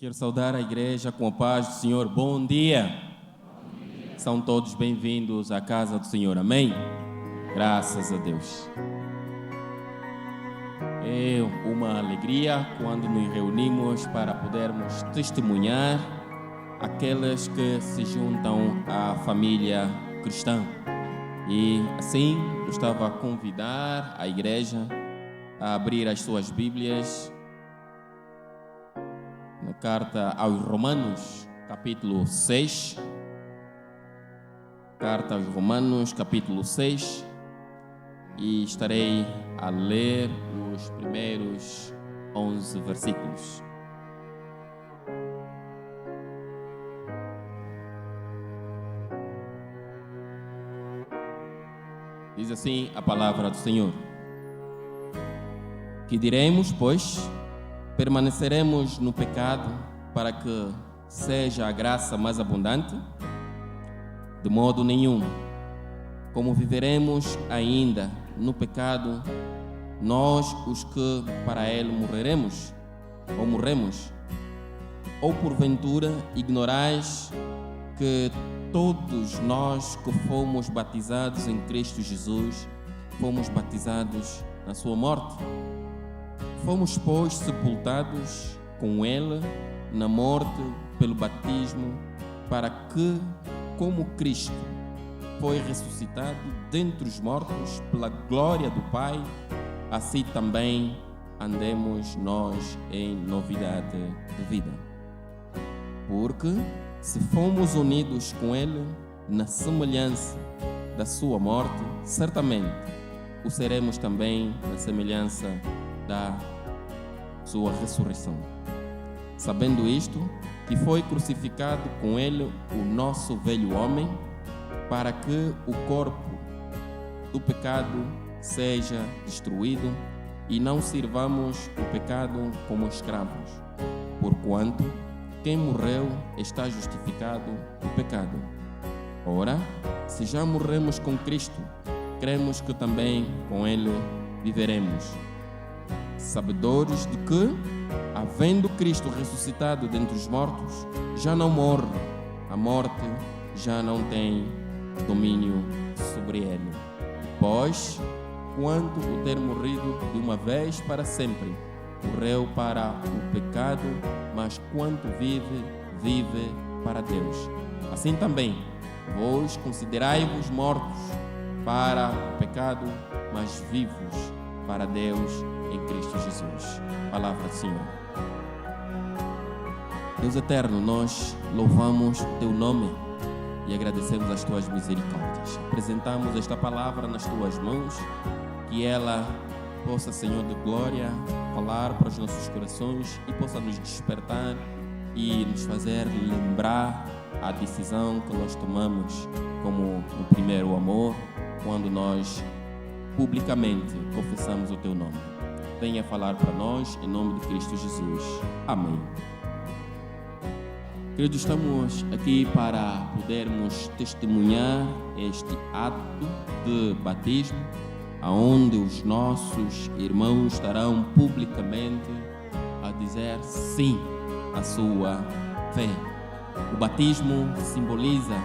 Quero saudar a igreja com a paz do Senhor. Bom dia. São todos bem-vindos à casa do Senhor. Amém? Graças a Deus. É uma alegria quando nos reunimos para podermos testemunhar aqueles que se juntam à família cristã. E assim, gostava de convidar a igreja a abrir as suas Bíblias na carta aos Romanos, capítulo 6. Carta aos Romanos, capítulo 6. E estarei a ler os primeiros 11 versículos. Diz assim a palavra do Senhor: Que diremos, pois? Permaneceremos no pecado para que seja a graça mais abundante? De modo nenhum. Como viveremos ainda no pecado, nós os que para ele morreremos? Ou porventura ignorais que todos nós que fomos batizados em Cristo Jesus, fomos batizados na sua morte? Fomos, pois, sepultados com ele na morte pelo batismo, para que, como Cristo foi ressuscitado dentre os mortos pela glória do Pai, assim também andemos nós em novidade de vida. Porque, se fomos unidos com ele na semelhança da sua morte, certamente o seremos também na semelhança da sua ressurreição. Sabendo isto, que foi crucificado com ele o nosso velho homem, para que o corpo do pecado seja destruído e não sirvamos o pecado como escravos, porquanto quem morreu está justificado do pecado. Ora, se já morremos com Cristo, cremos que também com ele viveremos, sabedores de que, havendo Cristo ressuscitado dentre os mortos, já não morre, a morte já não tem domínio sobre ele. Pois, quanto o ter morrido de uma vez para sempre, morreu para o pecado, mas quanto vive, vive para Deus. Assim também, vós considerai-vos mortos para o pecado, mas vivos para Deus em Cristo Jesus. Palavra do Senhor. Deus eterno, nós louvamos o teu nome e agradecemos as tuas misericórdias. Apresentamos esta palavra nas tuas mãos, que ela possa, Senhor de glória, falar para os nossos corações e possa nos despertar e nos fazer lembrar a decisão que nós tomamos como o primeiro amor, quando nós publicamente confessamos o teu nome. Venha falar para nós em nome de Cristo Jesus. Amém. Queridos, estamos aqui para podermos testemunhar este ato de batismo, onde os nossos irmãos estarão publicamente a dizer sim à sua fé. O batismo simboliza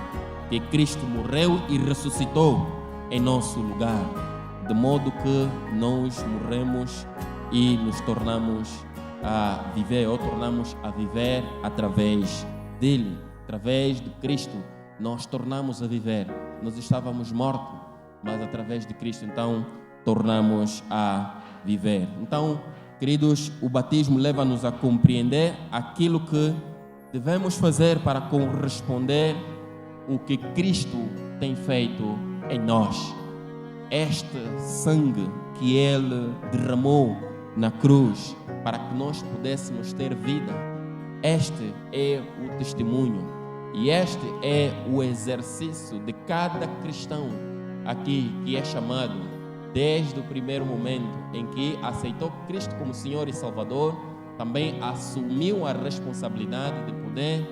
que Cristo morreu e ressuscitou em nosso lugar, de modo que nós morremos e nos tornamos a viver, ou tornamos a viver através dele, através de Cristo. Nós tornamos a viver. Nós estávamos mortos, mas através de Cristo, então, tornamos a viver. Então, queridos, o batismo leva-nos a compreender aquilo que devemos fazer para corresponder o que Cristo tem feito em nós. Este sangue que Ele derramou na cruz para que nós pudéssemos ter vida, este é o testemunho e este é o exercício de cada cristão aqui, que é chamado desde o primeiro momento em que aceitou Cristo como Senhor e Salvador, também assumiu a responsabilidade de poder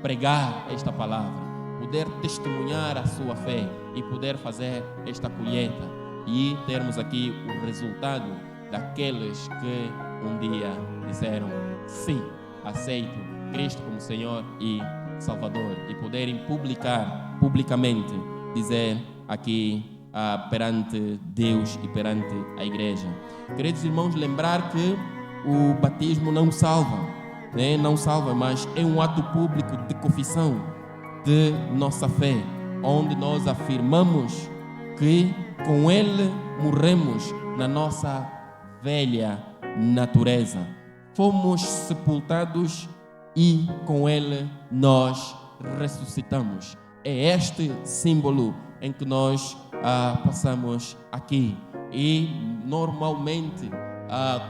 pregar esta palavra, poder testemunhar a sua fé e poder fazer esta colheita e termos aqui o resultado daqueles que um dia disseram sim, aceito Cristo como Senhor e Salvador e poderem publicamente dizer aqui perante Deus e perante a igreja. Queridos irmãos, lembrar que o batismo não salva, né? Não salva, mas é um ato público de confissão de nossa fé, onde nós afirmamos que com Ele morremos na nossa velha natureza. Fomos sepultados e com Ele nós ressuscitamos. É este símbolo em que nós passamos aqui. E normalmente,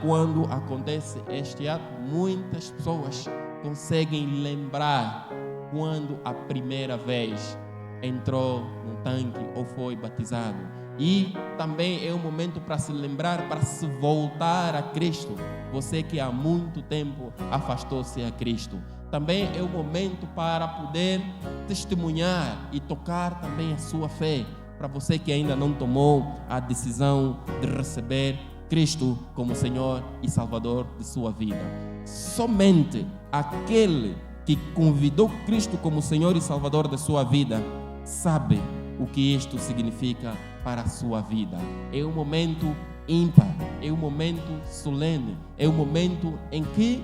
quando acontece este ato, muitas pessoas conseguem lembrar quando a primeira vez entrou no tanque ou foi batizado. E também é um momento para se lembrar, para se voltar a Cristo. Você que há muito tempo afastou-se a Cristo. Também é um momento para poder testemunhar e tocar também a sua fé. Para você que ainda não tomou a decisão de receber Cristo como Senhor e Salvador de sua vida. Somente aquele que convidou Cristo como Senhor e Salvador de sua vida sabe o que isto significa para a sua vida. É um momento ímpar, é um momento solene, é um momento em que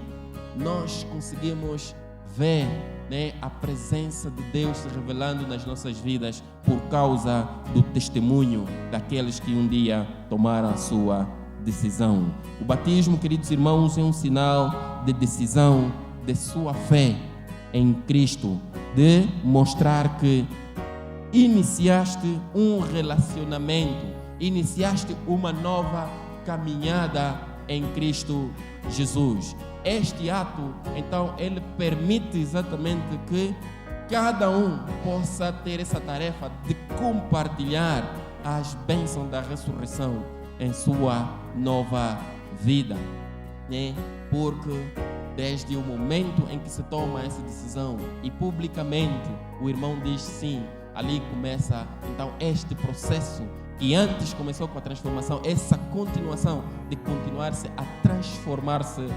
nós conseguimos ver, né, a presença de Deus se revelando nas nossas vidas por causa do testemunho daqueles que um dia tomaram a sua decisão. O batismo, queridos irmãos, é um sinal de decisão de sua fé em Cristo, de mostrar que iniciaste um relacionamento, iniciaste uma nova caminhada em Cristo Jesus. Este ato, então, ele permite exatamente que cada um possa ter essa tarefa de compartilhar as bênçãos da ressurreição em sua nova vida, né? Porque desde o momento em que se toma essa decisão e publicamente o irmão diz sim, ali começa então este processo que antes começou com a transformação, essa continuação de continuar-se a transformar-se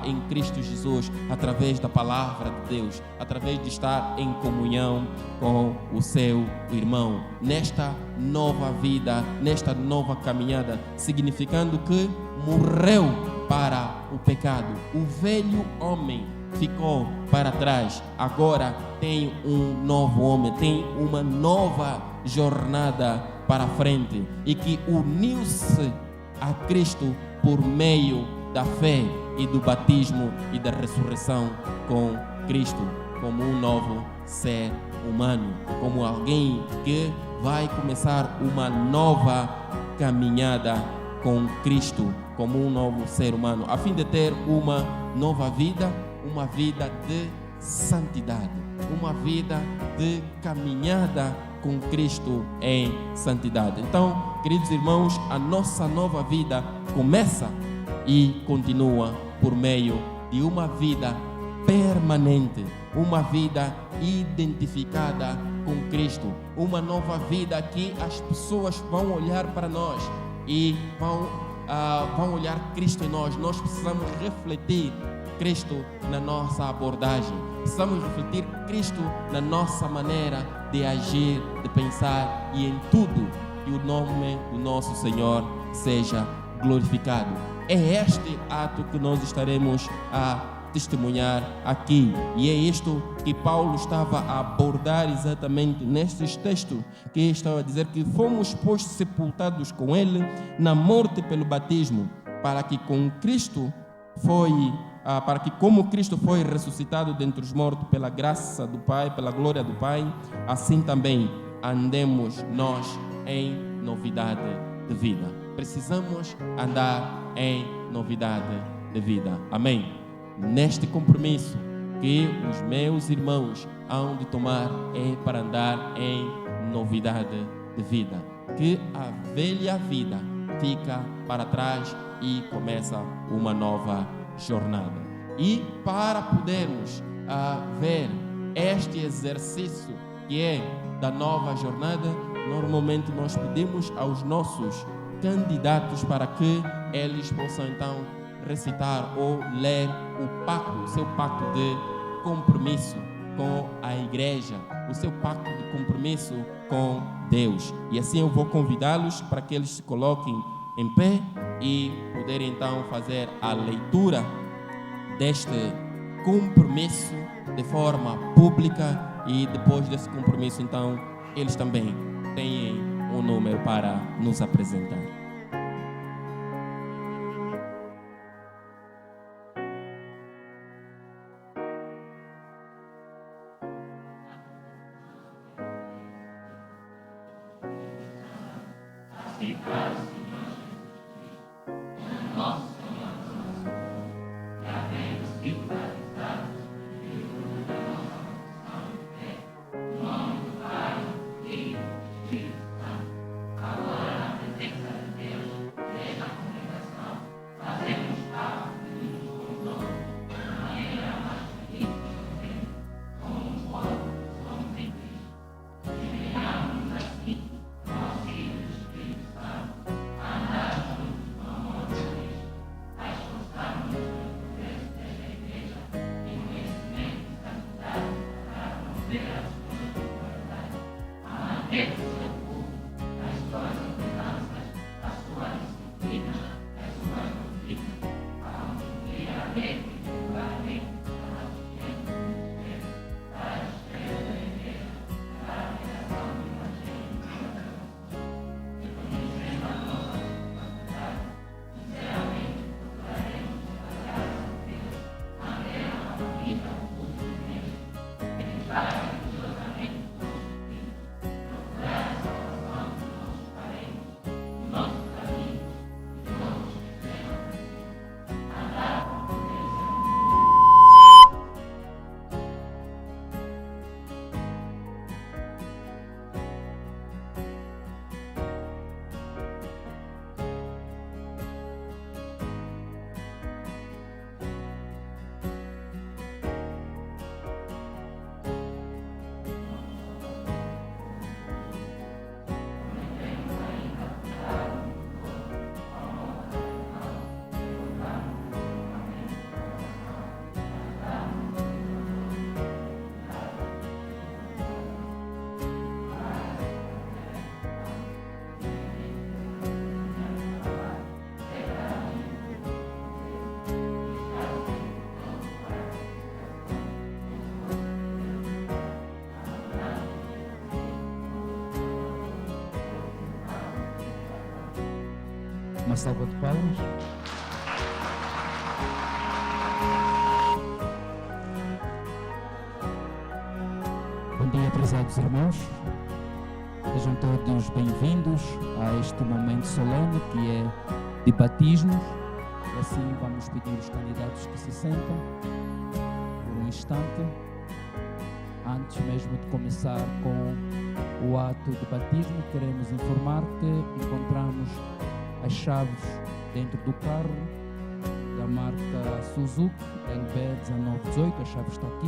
em Cristo Jesus através da palavra de Deus, através de estar em comunhão com o seu irmão, nesta nova vida, nesta nova caminhada, significando que morreu para o pecado. O velho homem ficou para trás, agora tem um novo homem, tem uma nova jornada para frente e que uniu-se a Cristo por meio da fé e do batismo e da ressurreição com Cristo, como um novo ser humano, como alguém que vai começar uma nova caminhada com Cristo, como um novo ser humano, a fim de ter uma nova vida, uma vida de santidade, uma vida de caminhada com Cristo em santidade. Então, queridos irmãos, a nossa nova vida começa e continua por meio de uma vida permanente, uma vida identificada com Cristo, uma nova vida que as pessoas vão olhar para nós e vão olhar Cristo em nós. Nós precisamos refletir Cristo na nossa abordagem, precisamos refletir Cristo na nossa maneira de agir, de pensar e em tudo, e o nome do nosso Senhor seja glorificado. É este ato que nós estaremos a testemunhar aqui, e é isto que Paulo estava a abordar exatamente nestes textos, que estava a dizer que fomos pois sepultados com ele na morte pelo batismo, para que como Cristo foi ressuscitado dentre os mortos pela graça do Pai, pela glória do Pai, assim também andemos nós em novidade de vida. Precisamos andar em novidade de vida. Amém? Neste compromisso que os meus irmãos hão de tomar é para andar em novidade de vida. Que a velha vida fica para trás e começa uma nova jornada. E para podermos ver este exercício que é da nova jornada, normalmente nós pedimos aos nossos candidatos para que eles possam então recitar ou ler o seu pacto de compromisso com a igreja, o seu pacto de compromisso com Deus. E assim eu vou convidá-los para que eles se coloquem em pé e poderem então fazer a leitura deste compromisso de forma pública, e depois desse compromisso então eles também têm um número para nos apresentar. Uma salva de palmas. Bom dia, prezados irmãos. Sejam todos bem-vindos a este momento solene que é de batismo. E assim vamos pedir os candidatos que se sentam por um instante. Antes mesmo de começar com o ato de batismo, queremos informar que encontramos as chaves dentro do carro da marca Suzuki LB1918. A chave está aqui.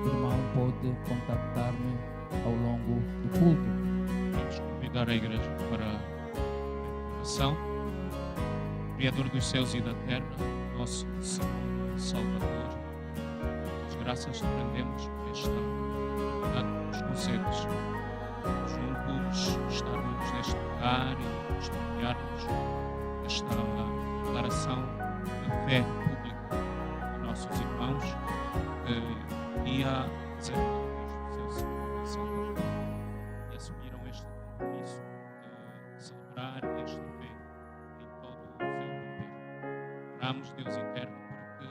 O irmão pode contactar-me ao longo do culto. Vamos convidar a igreja para a oração. Criador dos céus e da terra, nosso Senhor e Salvador, as graças te rendemos por esta oportunidade que nos concedes. Juntos estarmos neste lugar e estudarmos esta declaração da fé pública de nossos irmãos, e a dizer que Deus do seu Senhor e Salvador, e assumiram este compromisso de celebrar esta fé em todo o seu viver. Oramos, Deus eterno, para que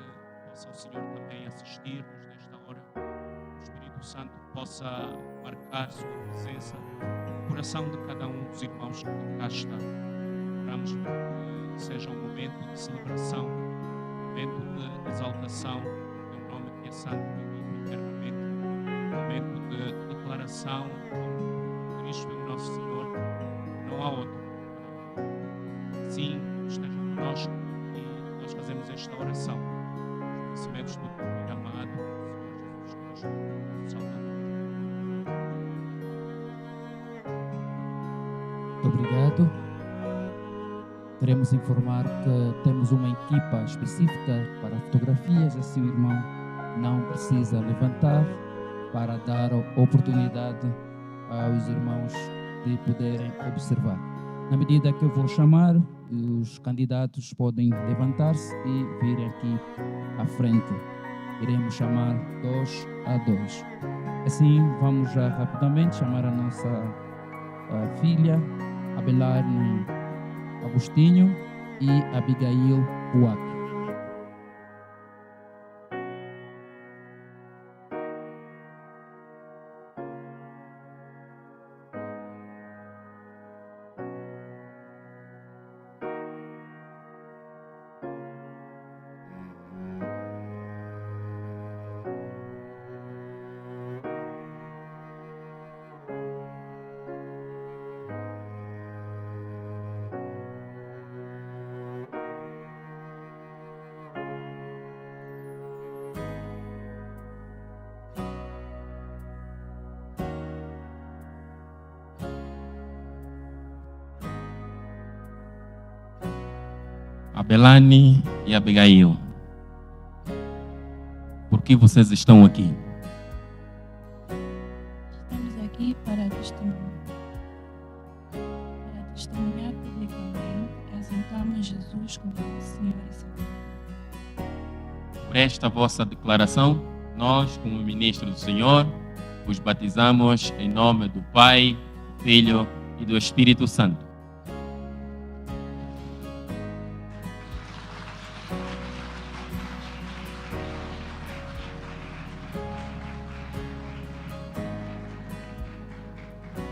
possa o Senhor também assistir-nos nesta hora. O Espírito Santo possa marcar sua presença no coração de cada um dos irmãos que cá está. Oramos para que seja um momento de celebração, um momento de exaltação do teu nome que é santo e eternamente, um momento de declaração de Cristo é o nosso Senhor, não há outro. Sim, esteja conosco e nós fazemos esta oração. Os conhecimentos do teu Filho amado, o Senhor Jesus Cristo, nosso Salvador. Muito obrigado. Queremos informar que temos uma equipa específica para fotografias. Assim o irmão não precisa levantar para dar oportunidade aos irmãos de poderem observar. Na medida que eu vou chamar, os candidatos podem levantar-se e vir aqui à frente. Iremos chamar 2 a 2. Assim, vamos já rapidamente chamar a nossa filha, Abelarne Agostinho e Abigail Buac. Abelane e Abigail, por que vocês estão aqui? Estamos aqui para testemunhar publicamente que aceitamos Jesus como Senhor e Salvador. Por esta vossa declaração, nós, como ministros do Senhor, os batizamos em nome do Pai, do Filho e do Espírito Santo.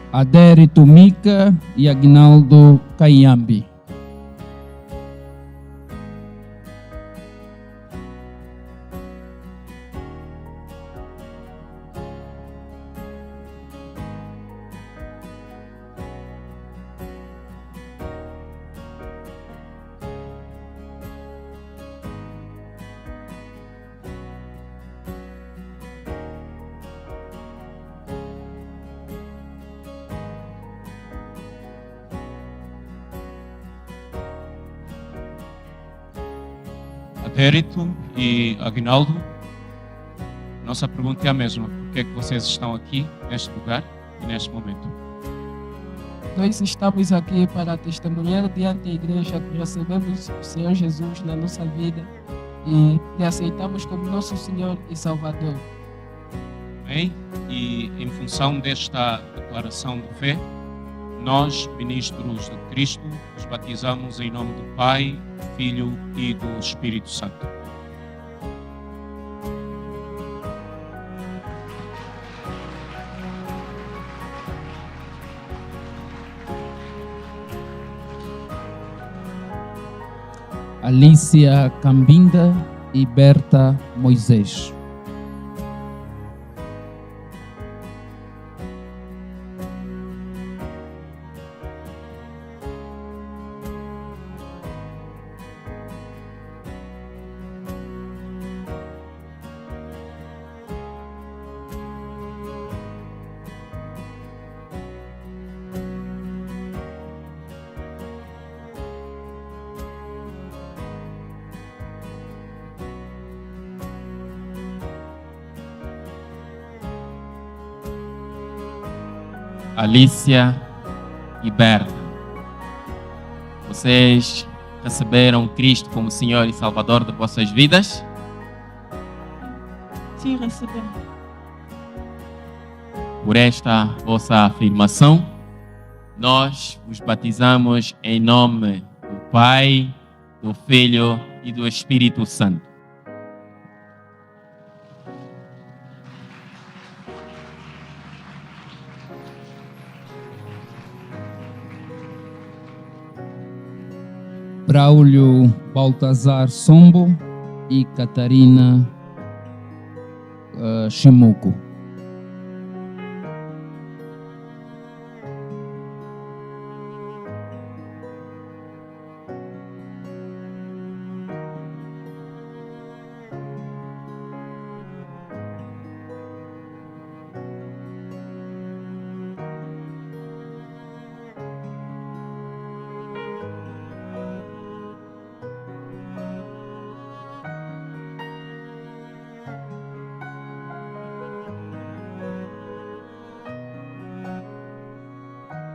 Adérito Mica e Agnaldo Caiambi. Adérito e Aguinaldo, nossa pergunta é a mesma. Por que é que vocês estão aqui, neste lugar e neste momento? Nós estamos aqui para testemunhar diante da igreja que recebemos o Senhor Jesus na nossa vida e lhe aceitamos como nosso Senhor e Salvador. Bem, e em função desta declaração de fé, nós, ministros de Cristo, os batizamos em nome do Pai, do Filho e do Espírito Santo. Alicia Cambinda e Berta Moisés. Alicia e Berta, vocês receberam Cristo como Senhor e Salvador de vossas vidas? Sim, recebemos. Por esta vossa afirmação, nós os batizamos em nome do Pai, do Filho e do Espírito Santo. Braulio Baltazar Sombo e Catarina Chimuco.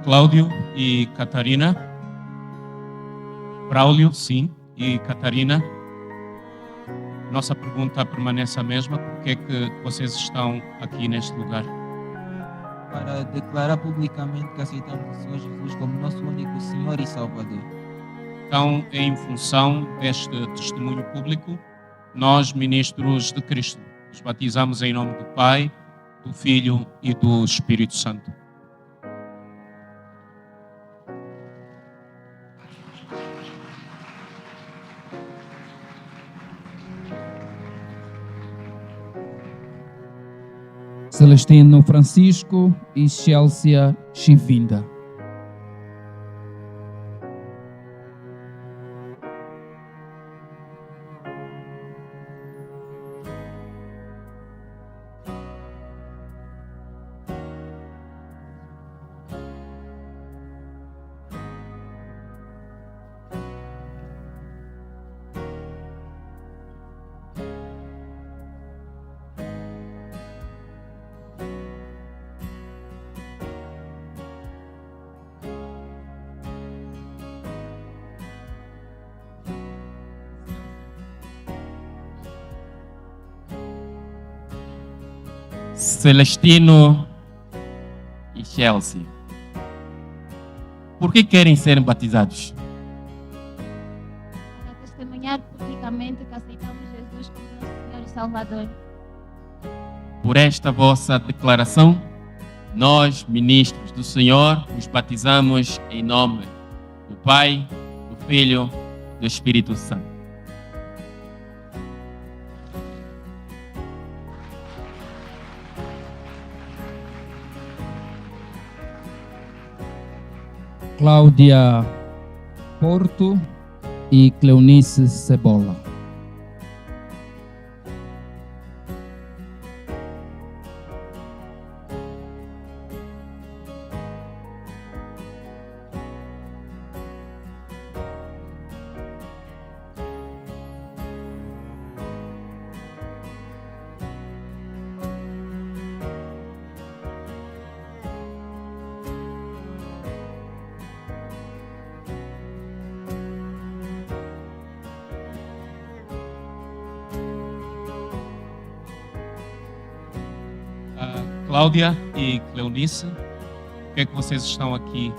Cláudio e Catarina. Braulio, sim, e Catarina. Nossa pergunta permanece a mesma. Por que é que vocês estão aqui neste lugar? Para declarar publicamente que aceitamos o Senhor Jesus como nosso único Senhor e Salvador. Então, em função deste testemunho público, nós, ministros de Cristo, nos batizamos em nome do Pai, do Filho e do Espírito Santo. Celestino Francisco e Chelsea Chivinda. Celestino e Chelsea, por que querem ser batizados? Para testemunhar publicamente que aceitamos Jesus como nosso Senhor e Salvador. Por esta vossa declaração, nós, ministros do Senhor, nos batizamos em nome do Pai, do Filho e do Espírito Santo. Cláudia Porto e Cleonice Cebola. Cláudia e Cleonice, por que é que vocês estão aqui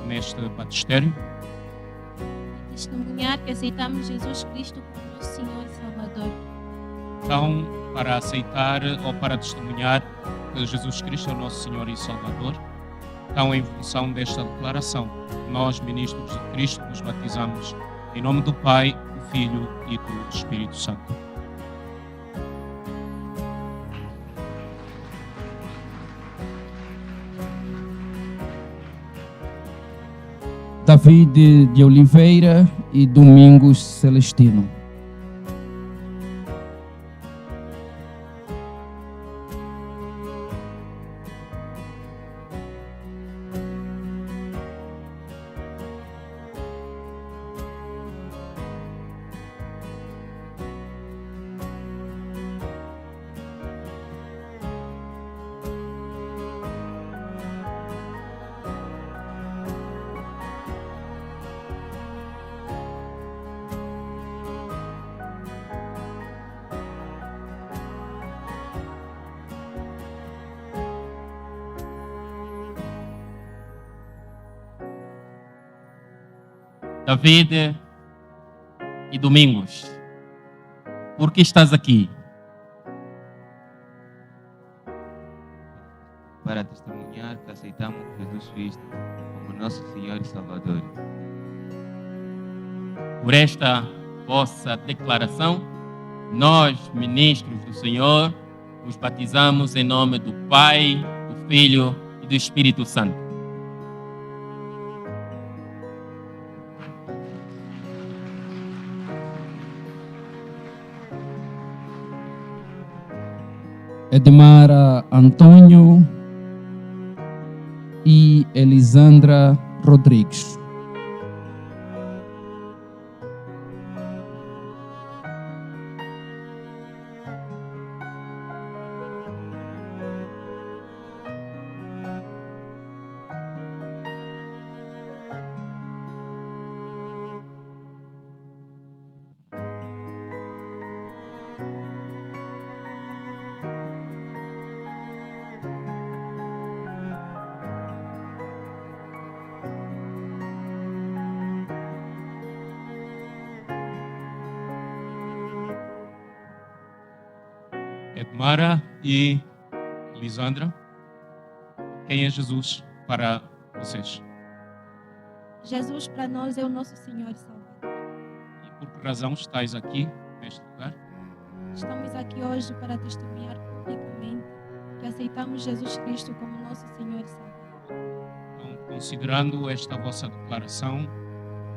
neste batistério? Testemunhar que aceitamos Jesus Cristo como nosso Senhor e Salvador. Então, para aceitar ou para testemunhar que Jesus Cristo é o nosso Senhor e Salvador, então, em função desta declaração, nós, ministros de Cristo, nos batizamos em nome do Pai, do Filho e do Espírito Santo. David de Oliveira e Domingos Celestino. David e Domingos, por que estás aqui? Para testemunhar que aceitamos Jesus Cristo como nosso Senhor e Salvador. Por esta vossa declaração, nós, ministros do Senhor, nos batizamos em nome do Pai, do Filho e do Espírito Santo. Edmara Antônio e Elisandra Rodrigues. Edmara e Lisandra, quem é Jesus para vocês? Jesus para nós é o nosso Senhor e Salvador. E por que razão estáis aqui, neste lugar? Estamos aqui hoje para testemunhar publicamente que aceitamos Jesus Cristo como nosso Senhor e Salvador. Então, considerando esta vossa declaração,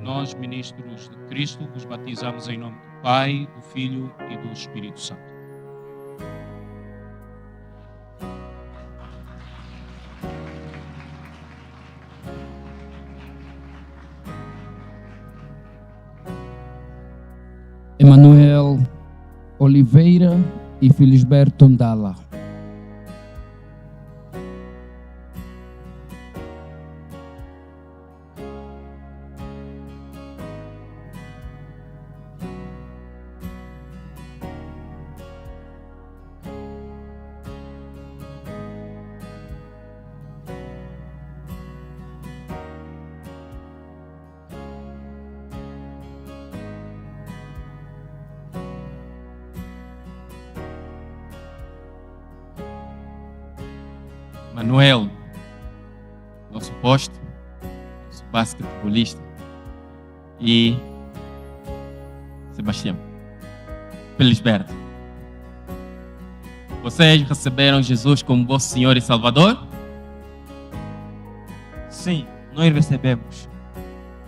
nós, ministros de Cristo, vos batizamos em nome do Pai, do Filho e do Espírito Santo. Emanuel Oliveira e Felisberto Ndala. Manuel, nosso poste, nosso basquetebolista, e Sebastião, Felisberto. Vocês receberam Jesus como vosso Senhor e Salvador? Sim, nós recebemos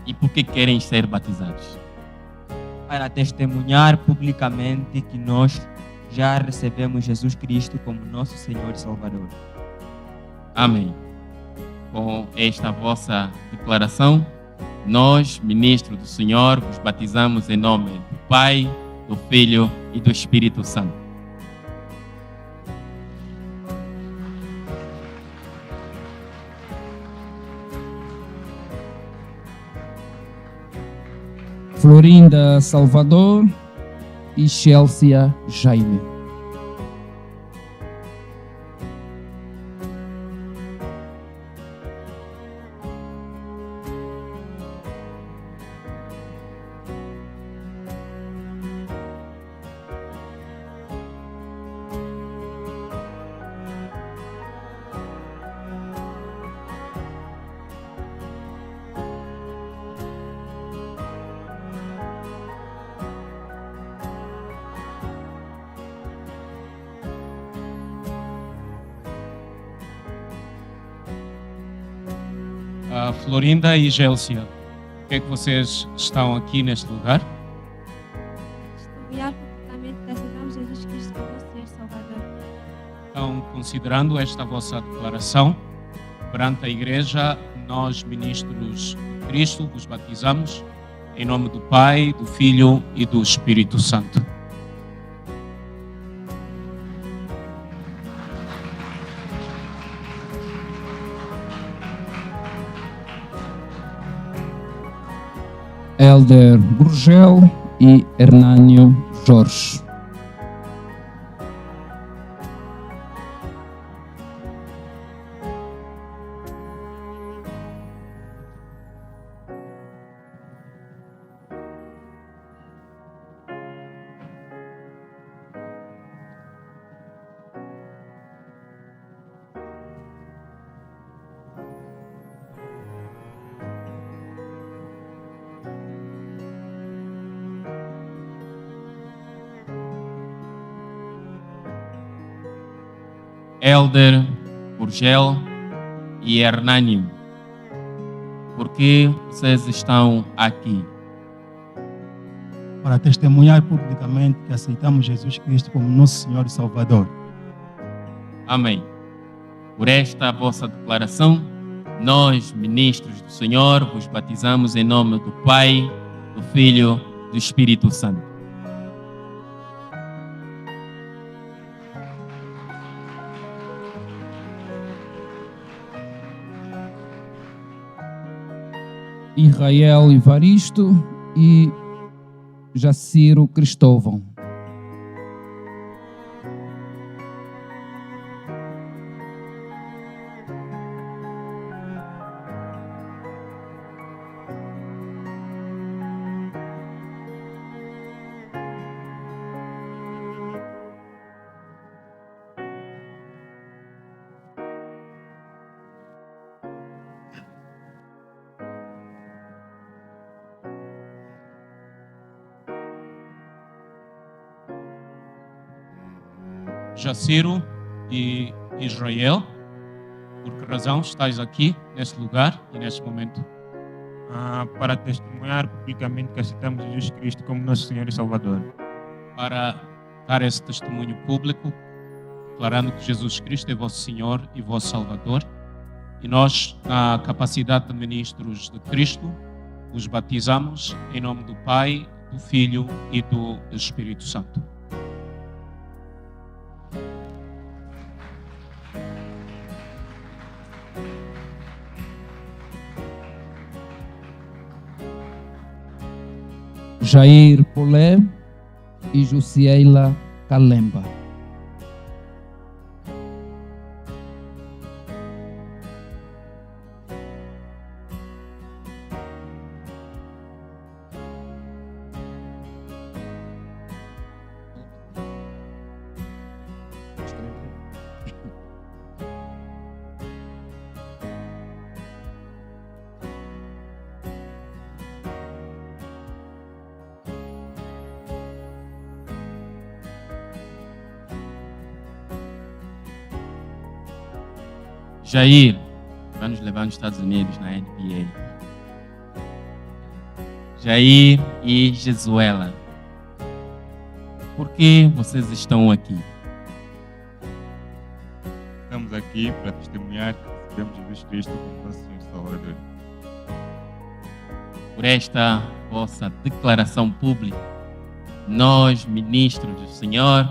E por que querem ser batizados? para testemunhar publicamente que nós já recebemos Jesus Cristo como nosso Senhor e Salvador. Amém. Com esta vossa declaração, nós, ministros do Senhor, vos batizamos em nome do Pai, do Filho e do Espírito Santo. Florinda Salvador e Chelsea Jaime. Florinda e Gélcia, por que é que vocês estão aqui neste lugar? Testemunhar publicamente que aceitamos Jesus Cristo como nosso Senhor e Salvador. Então, considerando esta vossa declaração perante a Igreja, nós, ministros de Cristo, vos batizamos em nome do Pai, do Filho e do Espírito Santo. Elder Gurgel e Hernânio Jorge. Elder Gurgel e Hernânio, por que vocês estão aqui? Para testemunhar publicamente que aceitamos Jesus Cristo como nosso Senhor e Salvador. Amém. Por esta vossa declaração, nós, ministros do Senhor, vos batizamos em nome do Pai, do Filho e do Espírito Santo. Israel Evaristo e Jaciro Cristóvão. Jaciro e Israel. Por que razão estáis aqui, neste lugar e neste momento? Para testemunhar publicamente que aceitamos Jesus Cristo como nosso Senhor e Salvador. Para dar esse testemunho público, declarando que Jesus Cristo é vosso Senhor e vosso Salvador. E nós, na capacidade de ministros de Cristo, os batizamos em nome do Pai, do Filho e do Espírito Santo. Jair Polé e Jusiela Kalemba. Jair vai nos levar nos Estados Unidos na NBA. Jair e Jesuela, por que vocês estão aqui? Estamos aqui para testemunhar que recebemos Jesus Cristo como nosso Senhor e Salvador. Por esta vossa declaração pública, nós, ministros do Senhor,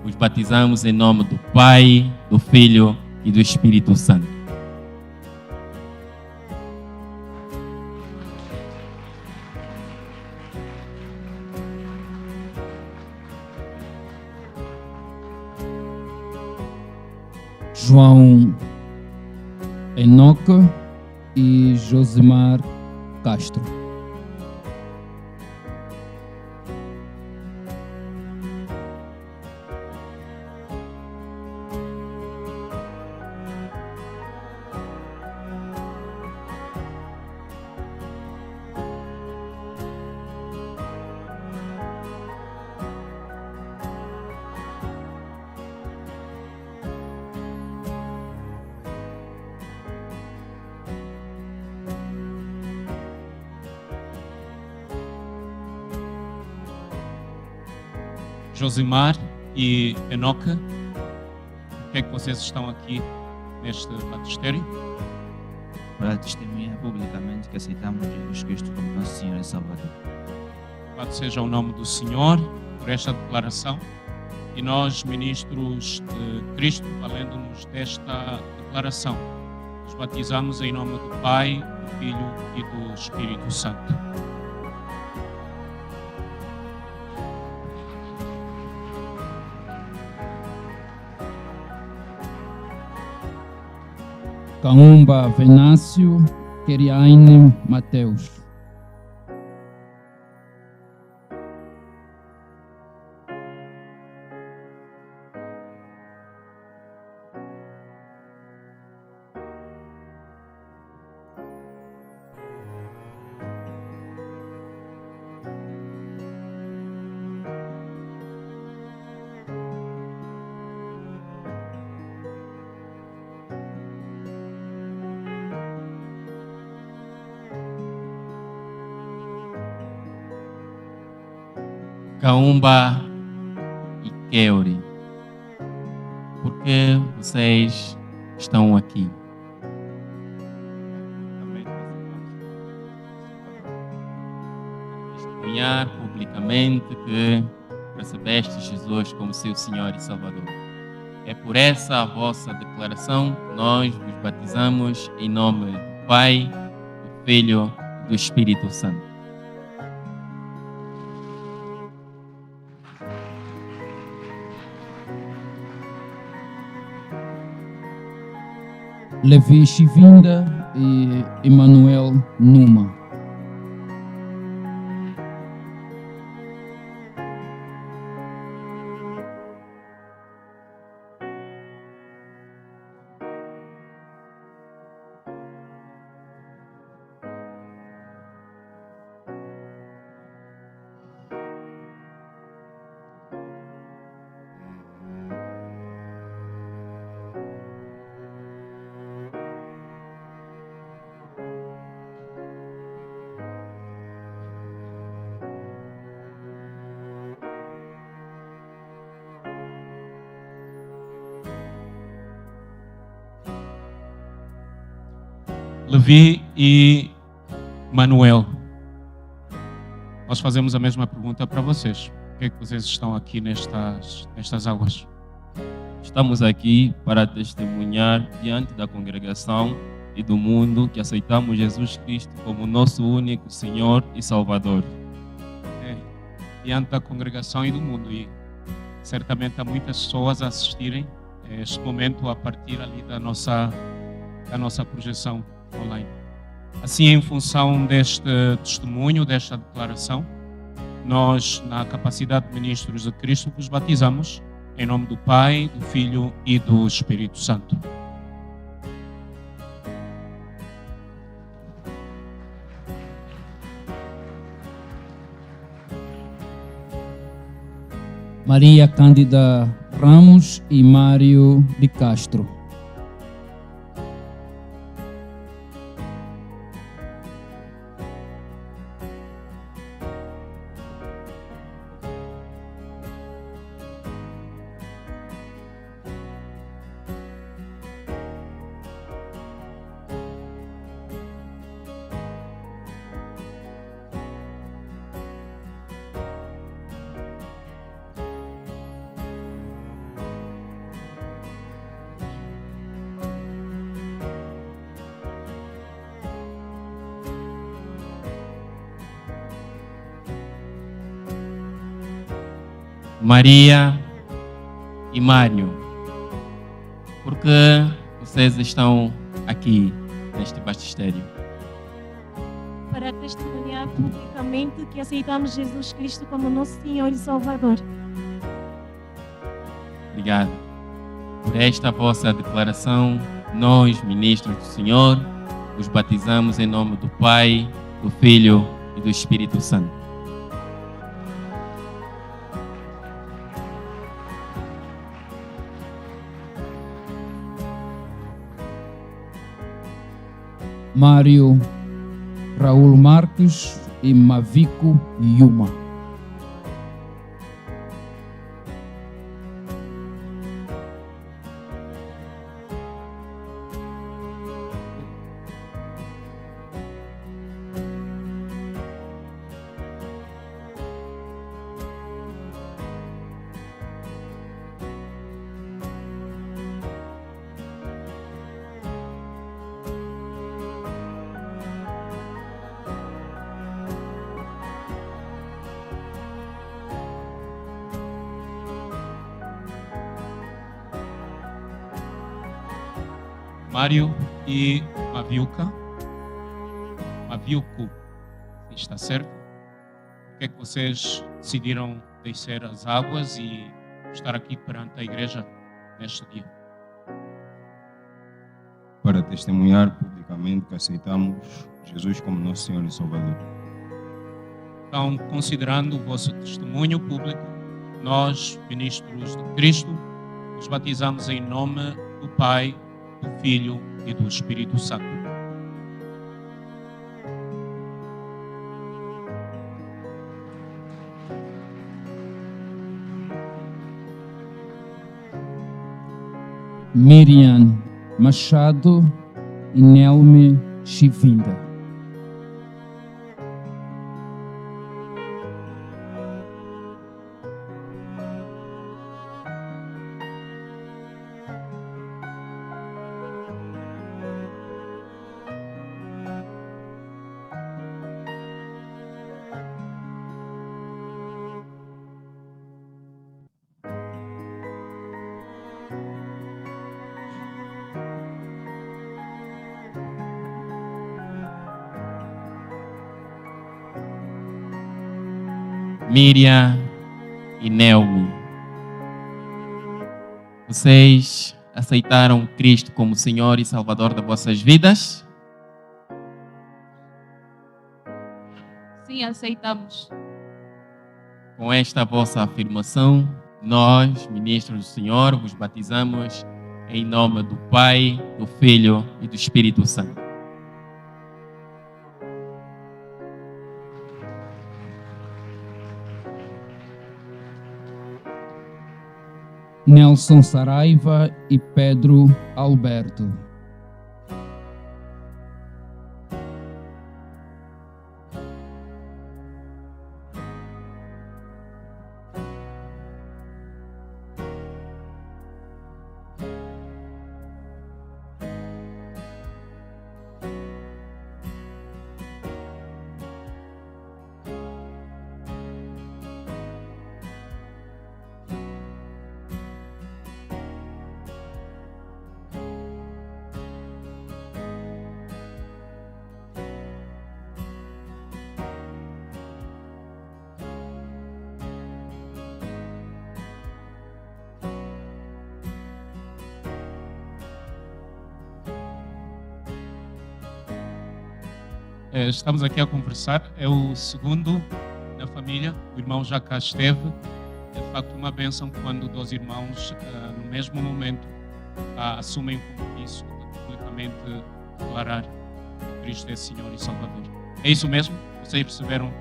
os batizamos em nome do Pai, do Filho e do Espírito Santo. João Enoque e Josimar Castro. Josimar e Enoque, por que é que vocês estão aqui neste batistério? Para testemunhar publicamente que aceitamos Jesus Cristo como nosso Senhor e Salvador. Louvado seja o nome do Senhor por esta declaração. E nós, ministros de Cristo, valendo-nos desta declaração, nos batizamos em nome do Pai, do Filho e do Espírito Santo. Kaumba Venâncio, Keriaine Mateus. Kaumba e Keuri, por que vocês estão aqui? Testemunhar publicamente que recebeste Jesus como seu Senhor e Salvador. É por essa vossa declaração que nós vos batizamos em nome do Pai, do Filho e do Espírito Santo. Levi Chivinda e Emanuel Numa. Levi e Manuel. Nós fazemos a mesma pergunta para vocês. Por que é que vocês estão aqui nestas águas? Estamos aqui para testemunhar diante da congregação e do mundo que aceitamos Jesus Cristo como nosso único Senhor e Salvador. Diante da congregação e do mundo. E certamente há muitas pessoas a assistirem este momento a partir ali da nossa projeção online. Assim, em função deste testemunho, desta declaração, nós, na capacidade de ministros de Cristo, vos batizamos em nome do Pai, do Filho e do Espírito Santo. Maria Cândida Ramos e Mário de Castro. Maria e Mário, por que vocês estão aqui neste batistério? Para testemunhar publicamente que aceitamos Jesus Cristo como nosso Senhor e Salvador. Obrigado. Por esta vossa declaração, nós, ministros do Senhor, os batizamos em nome do Pai, do Filho e do Espírito Santo. Mário Raul Marques e Mavico Yuma. Mário e Maviuco, está certo? Por que é que vocês decidiram descer as águas e estar aqui perante a igreja neste dia? Para testemunhar publicamente que aceitamos Jesus como nosso Senhor e Salvador. Então, considerando o vosso testemunho público, nós, ministros de Cristo, os batizamos em nome do Pai, do Filho e do Espírito Santo. Miriam Machado e Nelme Chivinda. Miriam e Nelme, vocês aceitaram Cristo como Senhor e Salvador das vossas vidas? Sim, aceitamos. Com esta vossa afirmação, nós, ministros do Senhor, vos batizamos em nome do Pai, do Filho e do Espírito Santo. Nelson Saraiva e Pedro Alberto. estamos aqui a conversar. É o segundo na família. O irmão já cá esteve. É de facto uma bênção quando dois irmãos, no mesmo momento, assumem o compromisso de publicamente declarar que Cristo é Senhor e Salvador. É isso mesmo? Vocês receberam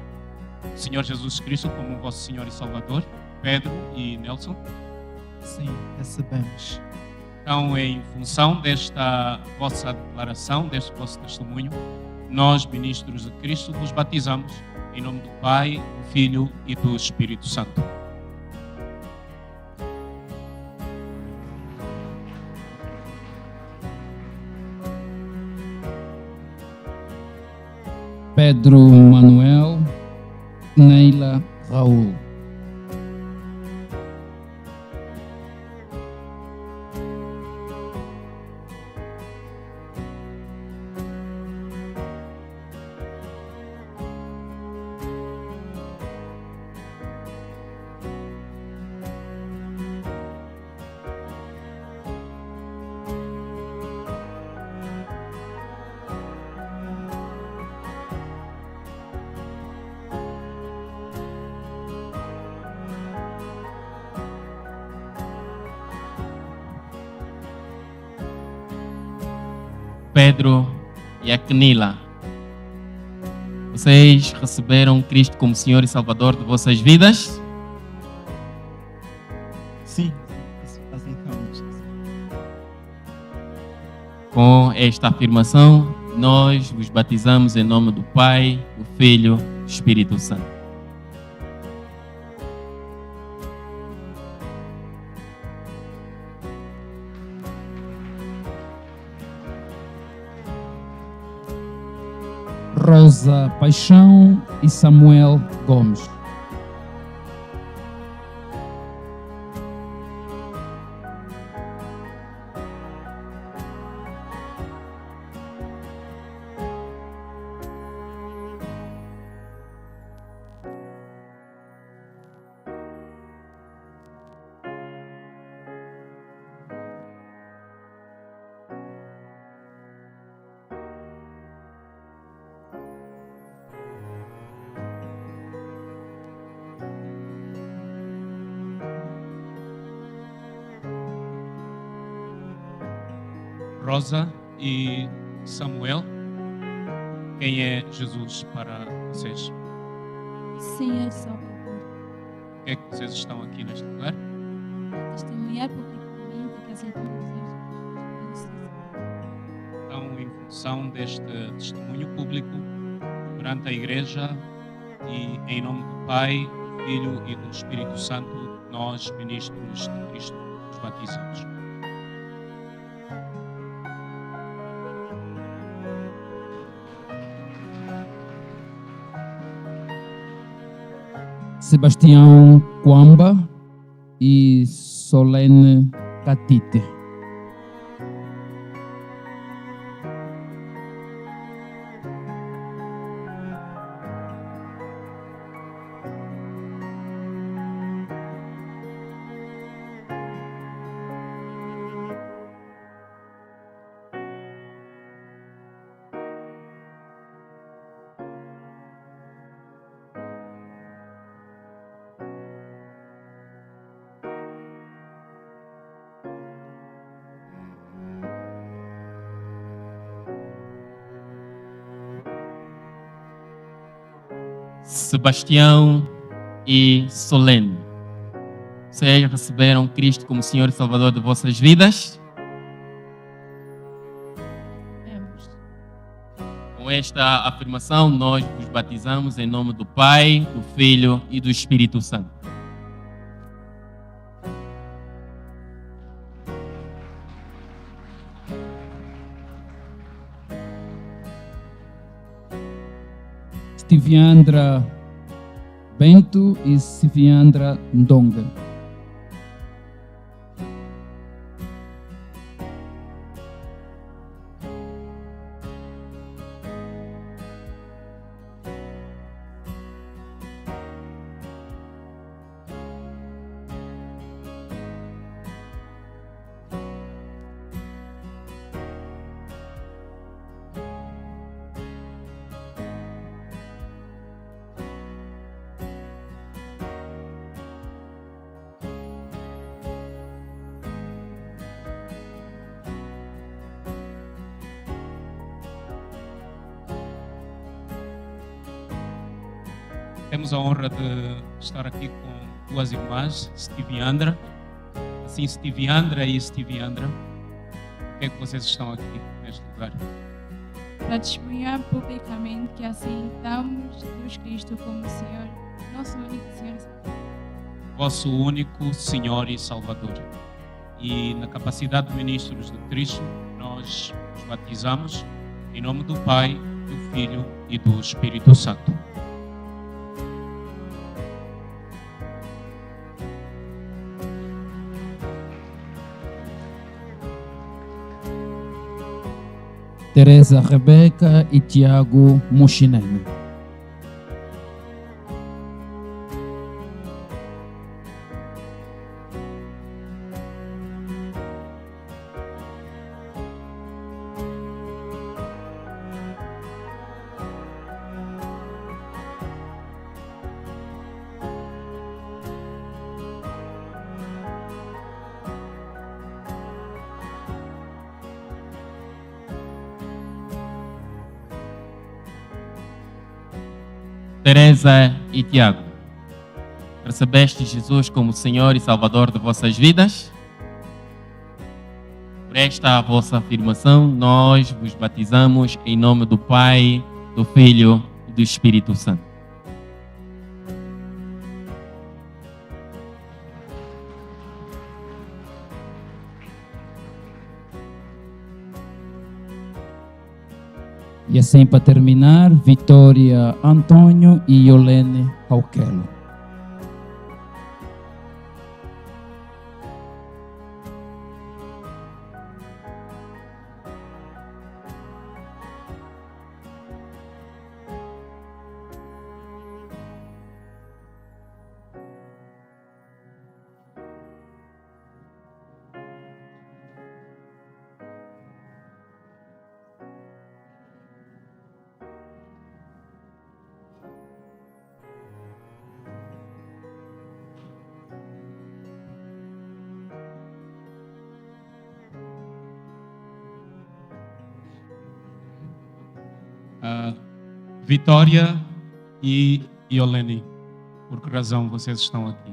o Senhor Jesus Cristo como o vosso Senhor e Salvador? Pedro e Nelson? Sim, recebemos. Então, em função desta vossa declaração, deste vosso testemunho, nós, ministros de Cristo, vos batizamos em nome do Pai, do Filho e do Espírito Santo. Pedro Manuel, Neila Raul. Pedro e Aquinila. Vocês receberam Cristo como Senhor e Salvador de vossas vidas? Sim, aceitamos. Com esta afirmação, nós vos batizamos em nome do Pai, do Filho e do Espírito Santo. Rosa Paixão e Samuel Gomes. Rosa e Samuel, quem é Jesus para vocês? Senhor Salvador. Por que é que vocês estão aqui neste lugar? Testemunhar publicamente que aceitamos Jesus Cristo. Então, em função deste testemunho público perante a Igreja e em nome do Pai, do Filho e do Espírito Santo, nós, ministros de Cristo, nos batizamos. Sebastião Quamba e Solene Catite. Sebastião e Solene. Vocês receberam Cristo como Senhor e Salvador de vossas vidas? Com esta afirmação, nós vos batizamos em nome do Pai, do Filho e do Espírito Santo. Stiviandra Bento e Siviandra Ndonga. Temos a honra de estar aqui com duas irmãs, Steve e Andra. Assim, Steve e Andra e Steve e Andra, por que é que vocês estão aqui neste lugar? Para testemunhar publicamente que aceitamos Jesus Cristo como Senhor, nosso único Senhor. Vosso único Senhor e Salvador. E na capacidade de ministros de Cristo, nós nos batizamos em nome do Pai, do Filho e do Espírito Santo. Teresa Rebeca e Tiago Muxinene. Teresa e Tiago, recebeste Jesus como Senhor e Salvador de vossas vidas? Por esta vossa afirmação, nós vos batizamos em nome do Pai, do Filho e do Espírito Santo. E assim, para terminar, Vitória Antônio e Yolene Rauquelo. Vitória e Yolene, por que razão vocês estão aqui?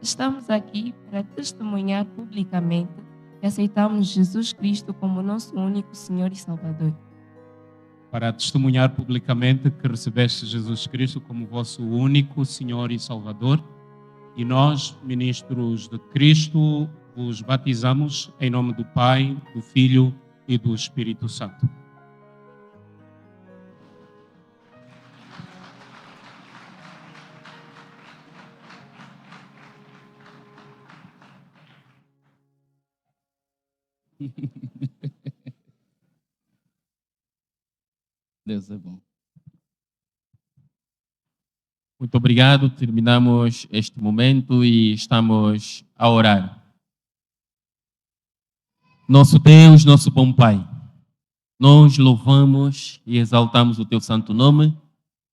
Estamos aqui para testemunhar publicamente que aceitamos Jesus Cristo como nosso único Senhor e Salvador. Para testemunhar publicamente que recebeste Jesus Cristo como vosso único Senhor e Salvador, e nós, ministros de Cristo, vos batizamos em nome do Pai, do Filho e do Espírito Santo. Deus é bom. Muito obrigado. Terminamos este momento e estamos a orar. Nosso Deus, nosso bom Pai, nós louvamos e exaltamos o Teu santo nome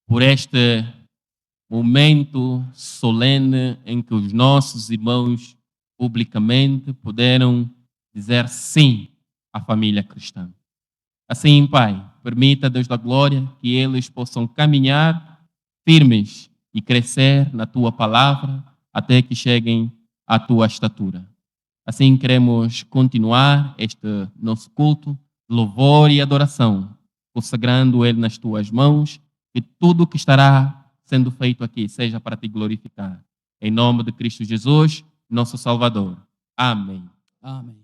por este momento solene em que os nossos irmãos publicamente puderam dizer sim à família cristã. Assim, Pai, permita, Deus da glória, que eles possam caminhar firmes e crescer na Tua palavra até que cheguem à Tua estatura. Assim queremos continuar este nosso culto, louvor e adoração, consagrando ele nas Tuas mãos, que tudo que estará sendo feito aqui seja para Te glorificar. Em nome de Cristo Jesus, nosso Salvador. Amém. Amém.